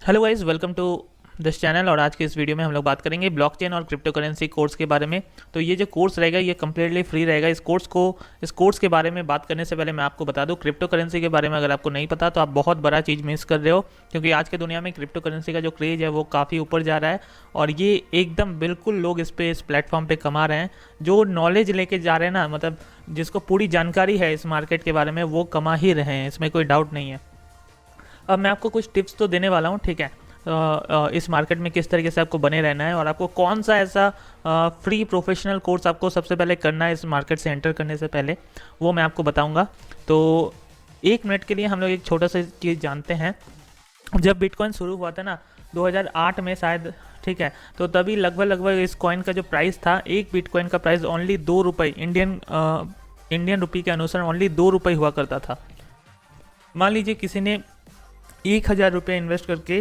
Hello guys, welcome to this channel. और आज के इस वीडियो में हम लोग बात करेंगे ब्लॉकचेन और क्रिप्टो करेंसी कोर्स के बारे में। तो ये जो कोर्स रहेगा ये कम्प्लीटली फ्री रहेगा। इस कोर्स के बारे में बात करने से पहले मैं आपको बता दूं, क्रिप्टो करेंसी के बारे में अगर आपको नहीं पता तो आप बहुत बड़ा चीज़ मिस कर रहे हो, क्योंकि आज के दुनिया में क्रिप्टो करेंसी का जो क्रेज़ है वो काफ़ी ऊपर जा रहा है और ये एकदम बिल्कुल लोग इस प्लेटफॉर्म पर कमा रहे हैं। जो नॉलेज लेके जा रहे हैं ना, मतलब जिसको पूरी जानकारी है इस मार्केट के बारे में, वो कमा ही रहे हैं, इसमें कोई डाउट नहीं है। अब मैं आपको कुछ टिप्स तो देने वाला हूँ, ठीक है। इस मार्केट में किस तरीके से आपको बने रहना है और आपको कौन सा ऐसा फ्री प्रोफेशनल कोर्स आपको सबसे पहले करना है इस मार्केट से एंटर करने से पहले, वो मैं आपको बताऊंगा। तो 1 मिनट के लिए हम लोग एक छोटा सा चीज़ जानते हैं। जब बिटकॉइन शुरू हुआ था ना 2008 में शायद, ठीक है, तो तभी लगभग इस कॉइन का जो प्राइस था, एक बिटकॉइन का प्राइस ओनली 2 रुपये, इंडियन रुपये के अनुसार ओनली 2 रुपये हुआ करता था। मान लीजिए किसी ने 1000 रुपये इन्वेस्ट करके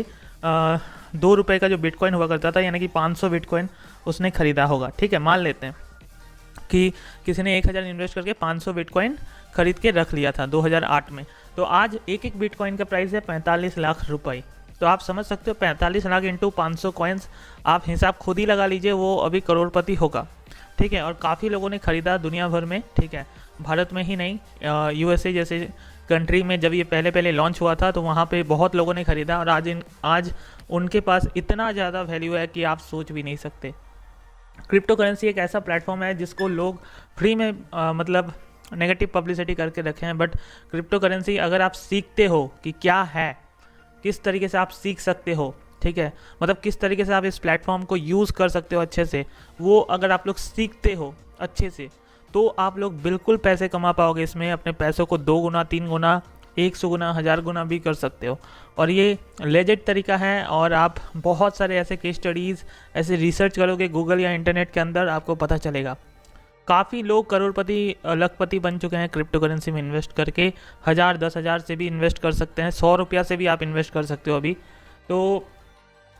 2 रुपये का जो बिटकॉइन हुआ करता था, यानी कि 500 बिटकॉइन उसने ख़रीदा होगा, ठीक है। मान लेते हैं कि किसी ने 1000 इन्वेस्ट करके 500 बिटकॉइन खरीद के रख लिया था 2008 में। तो आज एक बिटकॉइन का प्राइस है 45 लाख रुपए। तो आप समझ सकते हो 45 लाख इंटू 500 कॉइन्स, आप हिसाब खुद ही लगा लीजिए, वो अभी करोड़पति होगा, ठीक है। और काफ़ी लोगों ने ख़रीदा दुनिया भर में, ठीक है, भारत में ही नहीं, यूएसए जैसे कंट्री में जब ये पहले लॉन्च हुआ था तो वहाँ पे बहुत लोगों ने ख़रीदा और आज उनके पास इतना ज़्यादा वैल्यू है कि आप सोच भी नहीं सकते। क्रिप्टो करेंसी एक ऐसा प्लेटफॉर्म है जिसको लोग फ्री में मतलब नेगेटिव पब्लिसिटी करके रखे हैं, बट क्रिप्टो करेंसी अगर आप सीखते हो कि क्या है, किस तरीके से आप सीख सकते हो, ठीक है, मतलब किस तरीके से आप इस प्लेटफॉर्म को यूज़ कर सकते हो अच्छे से, वो अगर आप लोग सीखते हो अच्छे से तो आप लोग बिल्कुल पैसे कमा पाओगे इसमें। अपने पैसों को 2 गुना, 3 गुना, 100 गुना, 1000 गुना भी कर सकते हो। और ये लेजिट तरीका है और आप बहुत सारे ऐसे केस स्टडीज़, ऐसे रिसर्च करोगे गूगल या इंटरनेट के अंदर, आपको पता चलेगा। काफ़ी लोग करोड़पति, लखपति बन चुके हैं क्रिप्टो करेंसी में इन्वेस्ट करके। 1000, 10,000 से भी इन्वेस्ट कर सकते हैं, 100 रुपया से भी आप इन्वेस्ट कर सकते हो अभी। तो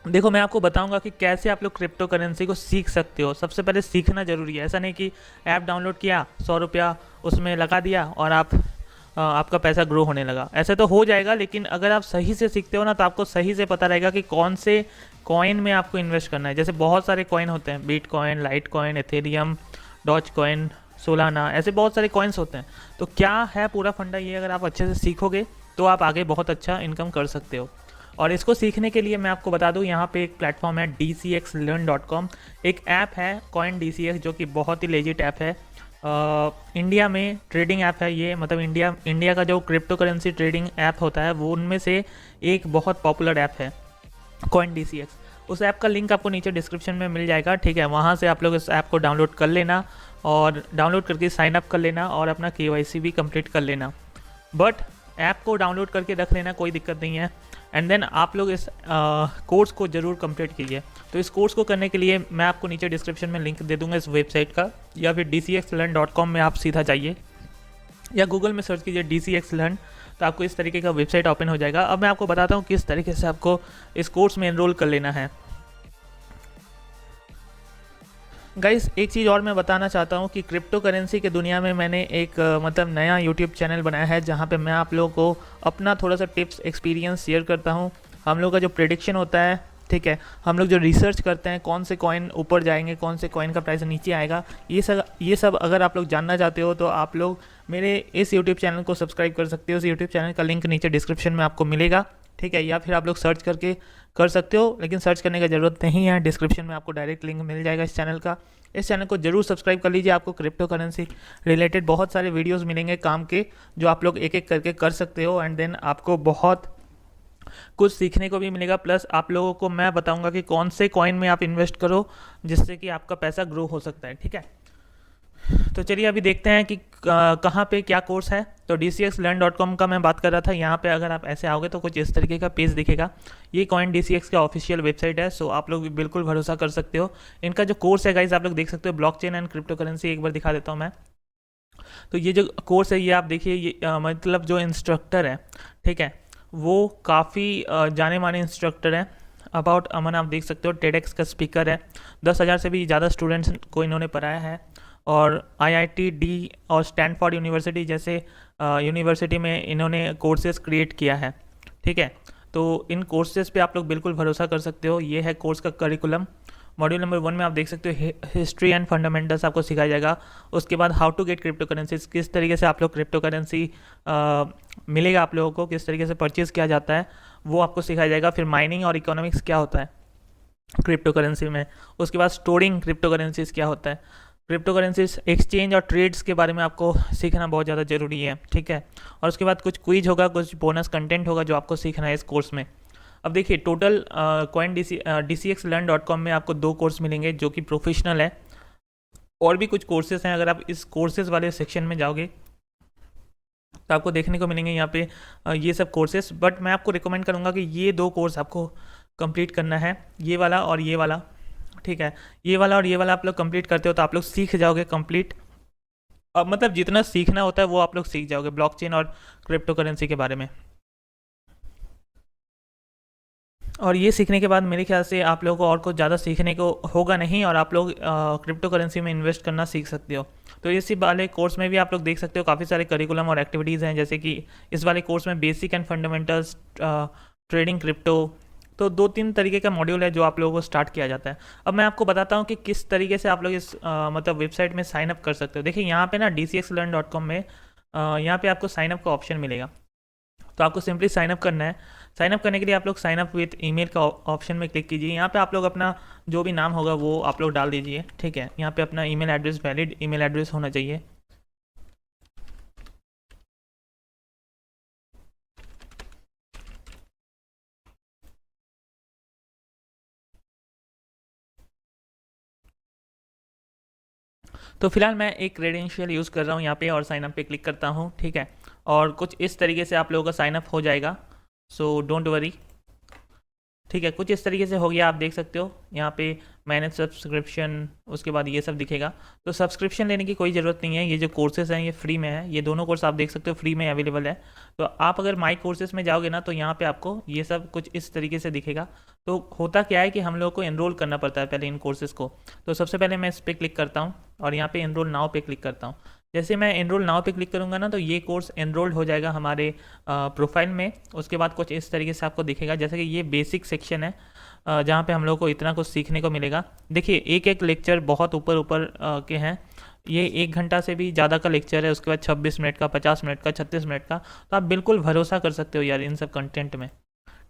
देखो, मैं आपको बताऊंगा कि कैसे आप लोग क्रिप्टो करेंसी को सीख सकते हो। सबसे पहले सीखना ज़रूरी है। ऐसा नहीं कि ऐप डाउनलोड किया, 100 रुपया उसमें लगा दिया और आपका पैसा ग्रो होने लगा। ऐसे तो हो जाएगा, लेकिन अगर आप सही से सीखते हो ना तो आपको सही से पता रहेगा कि कौन से कॉइन में आपको इन्वेस्ट करना है। जैसे बहुत सारे कॉइन होते हैं, bitcoin, Litecoin, Ethereum, Dogecoin, Solana, ऐसे बहुत सारे कॉइन्स होते हैं। तो क्या है पूरा फंडा ये, अगर आप अच्छे से सीखोगे तो आप आगे बहुत अच्छा इनकम कर सकते हो। और इसको सीखने के लिए मैं आपको बता दूं, यहाँ पे एक प्लेटफॉर्म है dcxlearn.com, एक ऐप है कॉइन DCX, जो कि बहुत ही लेजिट ऐप है। इंडिया में ट्रेडिंग ऐप है ये, मतलब इंडिया का जो क्रिप्टो करेंसी ट्रेडिंग ऐप होता है वो उनमें से एक बहुत पॉपुलर ऐप है कॉइन DCX। उस ऐप का लिंक आपको नीचे डिस्क्रिप्शन में मिल जाएगा, ठीक है। वहाँ से आप लोग इस ऐप को डाउनलोड कर लेना और डाउनलोड करके साइन अप कर लेना और अपना KYC भी कंप्लीट कर लेना। बट ऐप को डाउनलोड करके रख लेना, कोई दिक्कत नहीं है। एंड देन आप लोग इस कोर्स को ज़रूर कंप्लीट कीजिए। तो इस कोर्स को करने के लिए मैं आपको नीचे डिस्क्रिप्शन में लिंक दे दूंगा इस वेबसाइट का, या फिर dcxlearn.com में आप सीधा जाइए या गूगल में सर्च कीजिए dcxlearn, तो आपको इस तरीके का वेबसाइट ओपन हो जाएगा। अब मैं आपको बताता हूँ किस तरीके से आपको इस कोर्स में एनरोल कर लेना है। गाइस, एक चीज़ और मैं बताना चाहता हूँ कि क्रिप्टो करेंसी के दुनिया में मैंने एक मतलब नया यूट्यूब चैनल बनाया है, जहाँ पे मैं आप लोगों को अपना थोड़ा सा टिप्स, एक्सपीरियंस शेयर करता हूँ। हम लोग का जो प्रेडिक्शन होता है, ठीक है, हम लोग जो रिसर्च करते हैं कौन से कॉइन ऊपर जाएंगे, कौन से कॉइन का प्राइस नीचे आएगा, ये सब अगर आप लोग जानना चाहते हो तो आप लोग मेरे इस यूट्यूब चैनल को सब्सक्राइब कर सकते हो। इस यूट्यूब चैनल का लिंक नीचे डिस्क्रिप्शन में आपको मिलेगा, ठीक है, या फिर आप लोग सर्च करके कर सकते हो, लेकिन सर्च करने का ज़रूरत नहीं है, डिस्क्रिप्शन में आपको डायरेक्ट लिंक मिल जाएगा इस चैनल का। इस चैनल को जरूर सब्सक्राइब कर लीजिए, आपको क्रिप्टो करेंसी रिलेटेड बहुत सारे वीडियोस मिलेंगे काम के, जो आप लोग एक एक करके कर सकते हो। एंड देन आपको बहुत कुछ सीखने को भी मिलेगा, प्लस आप लोगों को मैं बताऊंगा कि कौन से कॉइन में आप इन्वेस्ट करो जिससे कि आपका पैसा ग्रो हो सकता है, ठीक है। तो चलिए अभी देखते हैं कि कहाँ पे क्या कोर्स है। तो dcxlearn.com का मैं बात कर रहा था। यहाँ पे अगर आप ऐसे आओगे तो कुछ इस तरीके का पेज दिखेगा। ये कॉइन DCX का ऑफिशियल वेबसाइट है, सो आप लोग बिल्कुल भरोसा कर सकते हो। इनका जो कोर्स है गाइस, आप लोग देख सकते हो, ब्लॉकचेन एंड क्रिप्टो करेंसी। एक बार दिखा देता हूँ मैं। तो ये जो कोर्स है ये आप देखिए, ये मतलब जो इंस्ट्रक्टर है, ठीक है, वो काफ़ी जाने माने इंस्ट्रक्टर हैं। अबाउट अमन आप देख सकते हो, TEDx का स्पीकर है। 10,000 से भी ज़्यादा स्टूडेंट्स को इन्होंने पढ़ाया है। और IIT और स्टैनफोर्ड यूनिवर्सिटी जैसे यूनिवर्सिटी में इन्होंने कोर्सेज क्रिएट किया है, ठीक है। तो इन कोर्सेज पे आप लोग बिल्कुल भरोसा कर सकते हो। ये है कोर्स का करिकुलम। मॉड्यूल नंबर 1 में आप देख सकते हो हिस्ट्री एंड फंडामेंटल्स आपको सिखाया जाएगा। उसके बाद how to get cryptocurrencies, किस तरीके से आप लोग क्रिप्टो करेंसी मिलेगा आप लोगों को, किस तरीके से परचेज़ किया जाता है वो आपको सिखाया जाएगा। फिर माइनिंग और इकोनॉमिक्स क्या होता है क्रिप्टो करेंसी में। उसके बाद स्टोरिंग क्रिप्टो करेंसीज क्या होता है, क्रिप्टो करेंसीज एक्सचेंज और ट्रेड्स के बारे में आपको सीखना बहुत ज़्यादा ज़रूरी है, ठीक है। और उसके बाद कुछ क्विज होगा, कुछ बोनस कंटेंट होगा जो आपको सीखना है इस कोर्स में। अब देखिए टोटल कॉइन dcxlearn.com में आपको 2 कोर्स मिलेंगे जो कि प्रोफेशनल है, और भी कुछ कोर्सेज हैं। अगर आप इस कोर्सेज वाले सेक्शन में जाओगे तो आपको देखने को मिलेंगे यहाँ पे ये सब कोर्सेज, बट मैं आपको रिकमेंड करूँगा कि ये 2 कोर्स आपको कंप्लीट करना है, ये वाला और ये वाला, ठीक है। ये वाला और ये वाला आप लोग कंप्लीट करते हो तो आप लोग सीख जाओगे कंप्लीट। अब मतलब जितना सीखना होता है वो आप लोग सीख जाओगे ब्लॉकचेन और क्रिप्टो करेंसी के बारे में। और ये सीखने के बाद मेरे ख्याल से आप लोगों को और कुछ ज़्यादा सीखने को होगा नहीं, और आप लोग क्रिप्टो करेंसी में इन्वेस्ट करना सीख सकते हो। तो इसी वाले कोर्स में भी आप लोग देख सकते हो काफ़ी सारे करिकुलम और एक्टिविटीज़ हैं, जैसे कि इस वाले कोर्स में basic and fundamentals trading crypto, तो 2-3 तरीके का मॉड्यूल है जो आप लोगों को स्टार्ट किया जाता है। अब मैं आपको बताता हूँ कि किस तरीके से आप लोग इस मतलब वेबसाइट में साइन अप कर सकते हो। देखिए यहाँ पे ना dcxlearn.com में यहाँ पे आपको साइन अप का ऑप्शन मिलेगा, तो आपको सिंपली साइन अप करना है। साइन अप करने के लिए आप लोग साइन अप विथ ईमेल का ऑप्शन में क्लिक कीजिए। यहाँ पे आप लोग अपना जो भी नाम होगा वो आप लोग डाल दीजिए, ठीक है। यहाँ पे अपना email address, valid email address होना चाहिए। तो फिलहाल मैं एक क्रेडेंशियल यूज़ कर रहा हूँ यहाँ पे, और साइन अप पे क्लिक करता हूँ, ठीक है। और कुछ इस तरीके से आप लोगों का साइन अप हो जाएगा, सो डोंट वरी, ठीक है। कुछ इस तरीके से हो गया, आप देख सकते हो यहाँ पे मैनेज सब्सक्रिप्शन, उसके बाद ये सब दिखेगा। तो सब्सक्रिप्शन लेने की कोई ज़रूरत नहीं है, ये जो कोर्सेज हैं ये फ्री में है, ये दोनों कोर्स आप देख सकते हो फ्री में अवेलेबल है। तो आप अगर माई कोर्सेज में जाओगे ना तो यहाँ पे आपको ये सब कुछ इस तरीके से दिखेगा। तो होता क्या है कि हम लोगों को एनरोल करना पड़ता है पहले इन कोर्सेज को। तो सबसे पहले मैं इस पर क्लिक करता हूँ और यहाँ पे एनरोल नाउ पे क्लिक करता हूँ। जैसे मैं एनरोल नाउ पे क्लिक करूँगा ना तो ये कोर्स एनरोल्ड हो जाएगा हमारे प्रोफाइल में। उसके बाद कुछ इस तरीके से आपको दिखेगा, जैसे कि ये बेसिक सेक्शन है जहाँ पे हम लोग को इतना कुछ सीखने को मिलेगा। देखिए एक एक लेक्चर बहुत ऊपर ऊपर के हैं, ये 1 घंटा से भी ज़्यादा का लेक्चर है, उसके बाद 26 मिनट का, 50 मिनट का, 36 मिनट का। तो आप बिल्कुल भरोसा कर सकते हो यार इन सब कंटेंट में,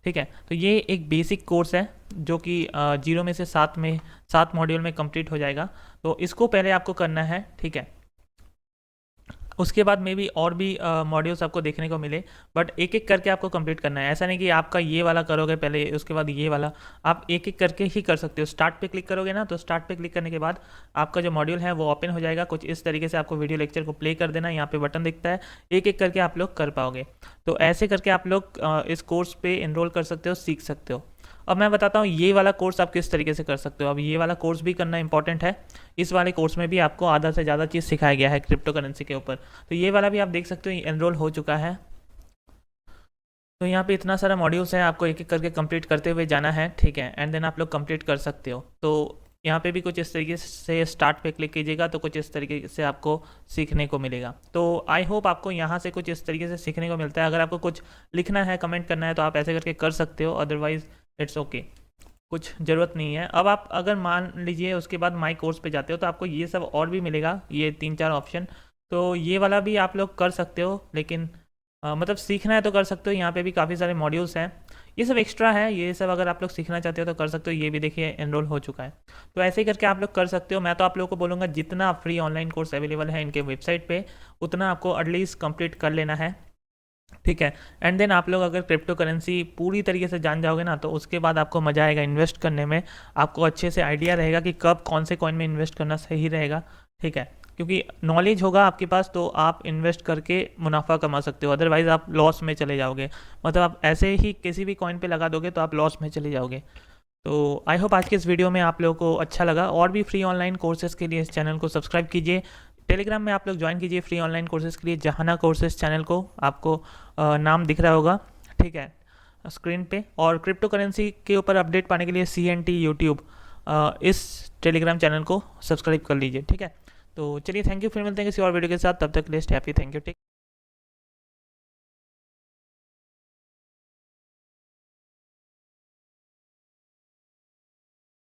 ठीक है। तो ये एक बेसिक कोर्स है जो कि 0 में से 7 मॉड्यूल में कंप्लीट हो जाएगा। तो इसको पहले आपको करना है, ठीक है। उसके बाद में भी और भी मॉड्यूल्स आपको देखने को मिले, बट एक एक करके आपको कंप्लीट करना है। ऐसा नहीं कि आपका ये वाला करोगे पहले उसके बाद ये वाला, आप एक एक करके ही कर सकते हो। स्टार्ट पे क्लिक करोगे ना तो स्टार्ट पे क्लिक करने के बाद आपका जो मॉड्यूल है वो ओपन हो जाएगा। कुछ इस तरीके से आपको वीडियो लेक्चर को प्ले कर देना, यहाँ पे बटन दिखता है, एक एक करके आप लोग कर पाओगे। तो ऐसे करके आप लोग इस कोर्स पे एनरोल कर सकते हो, सीख सकते हो। अब मैं बताता हूँ ये वाला कोर्स आप किस तरीके से कर सकते हो। अब ये वाला कोर्स भी करना इंपॉर्टेंट है। इस वाले कोर्स में भी आपको आधा से ज़्यादा चीज़ सिखाया गया है क्रिप्टो करेंसी के ऊपर। तो ये वाला भी आप देख सकते हो एनरोल हो चुका है। तो यहाँ पे इतना सारा मॉड्यूल्स है, आपको एक एक करके कंप्लीट करते हुए जाना है, ठीक है। एंड देन आप लोग कंप्लीट कर सकते हो। तो यहाँ पे भी कुछ इस तरीके से स्टार्ट पे क्लिक कीजिएगा तो कुछ इस तरीके से आपको सीखने को मिलेगा। तो आई होप आपको यहाँ से कुछ इस तरीके से सीखने को मिलता है। अगर आपको कुछ लिखना है, कमेंट करना है तो आप ऐसे करके कर सकते हो, अदरवाइज़ इट्स ओके, कुछ ज़रूरत नहीं है। अब आप अगर मान लीजिए उसके बाद माई कोर्स पे जाते हो तो आपको ये सब और भी मिलेगा, ये 3-4 ऑप्शन। तो ये वाला भी आप लोग कर सकते हो, लेकिन मतलब सीखना है तो कर सकते हो। यहाँ पे भी काफ़ी सारे मॉड्यूल्स हैं, ये सब एक्स्ट्रा है, ये सब अगर आप लोग सीखना चाहते हो तो कर सकते हो। ये भी देखिए एनरोल हो चुका है। तो ऐसे ही करके आप लोग कर सकते हो। मैं तो आप लोगों को बोलूँगा जितना फ्री ऑनलाइन कोर्स अवेलेबल है इनके वेबसाइट पे उतना आपको एटलीस्ट कंप्लीट कर लेना है, ठीक है। एंड देन आप लोग अगर क्रिप्टो करेंसी पूरी तरीके से जान जाओगे ना तो उसके बाद आपको मज़ा आएगा इन्वेस्ट करने में। आपको अच्छे से आइडिया रहेगा कि कब कौन से कॉइन में इन्वेस्ट करना सही रहेगा, ठीक है। क्योंकि नॉलेज होगा आपके पास तो आप इन्वेस्ट करके मुनाफा कमा सकते हो, अदरवाइज़ आप लॉस में चले जाओगे। मतलब आप ऐसे ही किसी भी कॉइन पे लगा दोगे तो आप लॉस में चले जाओगे। तो आई होप आज के इस वीडियो में आप लोगों को अच्छा लगा। और भी फ्री ऑनलाइन कोर्सेज़ के लिए इस चैनल को सब्सक्राइब कीजिए। टेलीग्राम में आप लोग ज्वाइन कीजिए फ्री ऑनलाइन कोर्सेज़ के लिए, जहाना कोर्सेज चैनल को आपको नाम दिख रहा होगा, ठीक है, स्क्रीन पे। और क्रिप्टो करेंसी के ऊपर अपडेट पाने के लिए CNT यूट्यूब इस टेलीग्राम चैनल को सब्सक्राइब कर लीजिए, ठीक है। तो चलिए थैंक यू, फिर मिलते हैं किसी और वीडियो के साथ, तब तक के लिए stay happy, thank you, take.